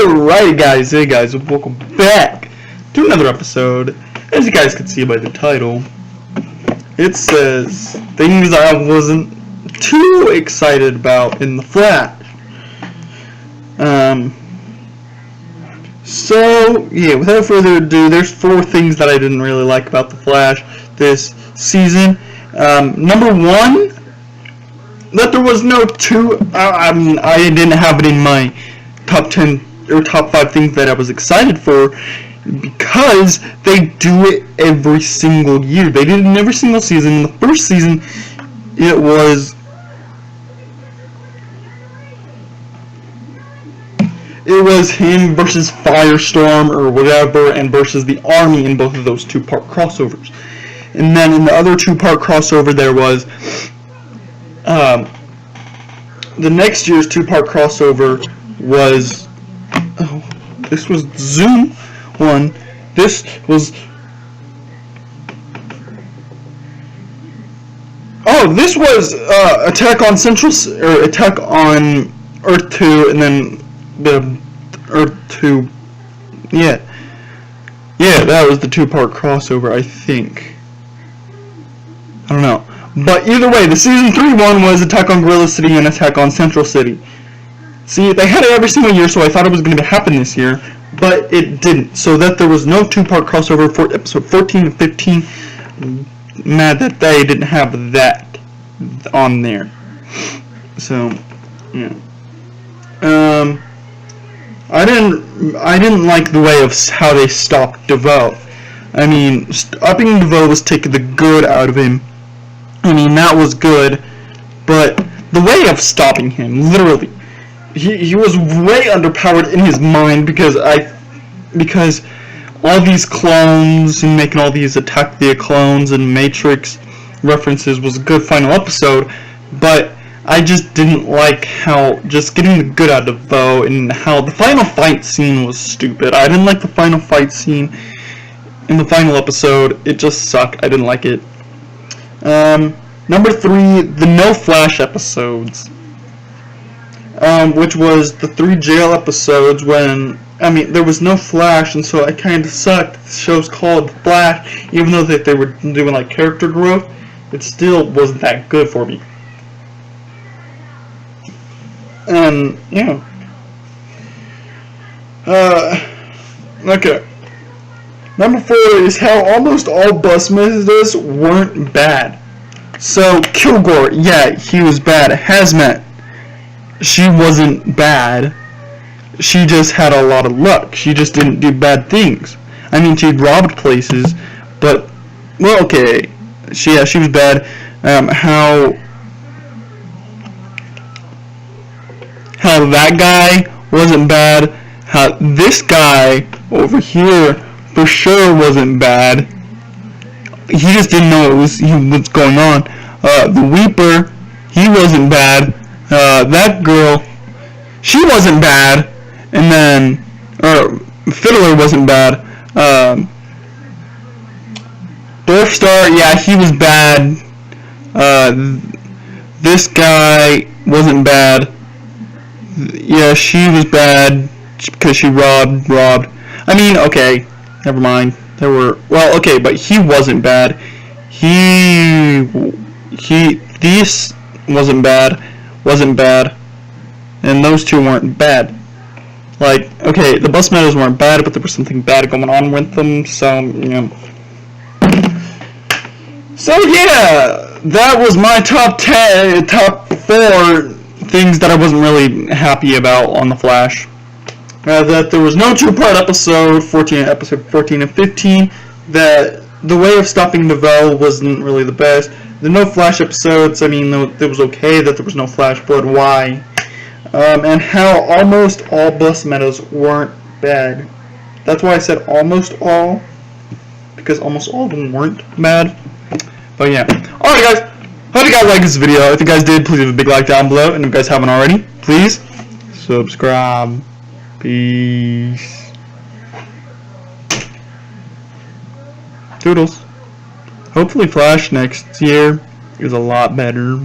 Alright guys, hey guys, welcome back to another episode. As you guys can see by the title, it says things I wasn't too excited about in The Flash. So yeah, without further ado, there's 4 things that I didn't really like about The Flash this season. Number 1, that there was no I didn't have it in my top 10 or top 5 things that I was excited for, because they do it every single year. They did it in every single season. In the first season, it was him versus Firestorm or whatever, and versus the Army in both of those 2-part crossovers. And then in the other 2-part crossover, there was the next year's 2-part crossover was this was Zoom one. This was Attack on Attack on Earth 2, and then the Earth 2. Yeah, that was the 2-part crossover, I think. I don't know. But either way, the Season 3 one was Attack on Gorilla City and Attack on Central City. See, they had it every single year, so I thought it was going to happen this year, but it didn't. So that there was no 2-part crossover for episode 14 and 15. Mad that they didn't have that on there. So, yeah. I didn't like the way of how they stopped DeVoe. I mean, stopping DeVoe was taking the good out of him. I mean, that was good, but the way of stopping him, literally, he was way underpowered in his mind, because all these clones and making all these Attack the Clones and Matrix references was a good final episode, but I just didn't like how just getting the good out of DeVoe, and how the final fight scene was stupid. I didn't like the final fight scene in the final episode. It just sucked. I didn't like it. Number 3, the No Flash episodes, which was the 3 jail episodes when, there was no Flash, and so it kind of sucked. The show's called Flash, even though they were doing like character growth, it still wasn't that good for me. Yeah. Okay. Number 4 is how almost all bus messages weren't bad. So, Kilgore, yeah, he was bad. Hazmat, she wasn't bad. She just had a lot of luck. She just didn't do bad things. I mean, she robbed places, but, well, okay. She was bad. How that guy wasn't bad. How this guy over here for sure wasn't bad. He just didn't know what's going on. The Weeper, he wasn't bad. That girl, she wasn't bad. And then, Fiddler wasn't bad. Birthstar, yeah, he was bad. This guy wasn't bad. Yeah, she was bad because she robbed. I mean, okay, never mind. But he wasn't bad. This wasn't bad, and those 2 weren't bad. Like, okay, the bus meadows weren't bad, but there was something bad going on with them, so, So, yeah, that was my top 4 things that I wasn't really happy about on The Flash. That there was no 2-part episode 14 and 15, that the way of stopping DeVoe wasn't really the best. The no Flash episodes, it was okay that there was no Flash, but why? And how almost all bus meadows weren't bad. That's why I said almost all, because almost all of them weren't bad. But yeah. Alright guys, hope you guys liked this video. If you guys did, please leave a big like down below, and if you guys haven't already, please subscribe. Peace. Toodles. Hopefully Flash next year is a lot better.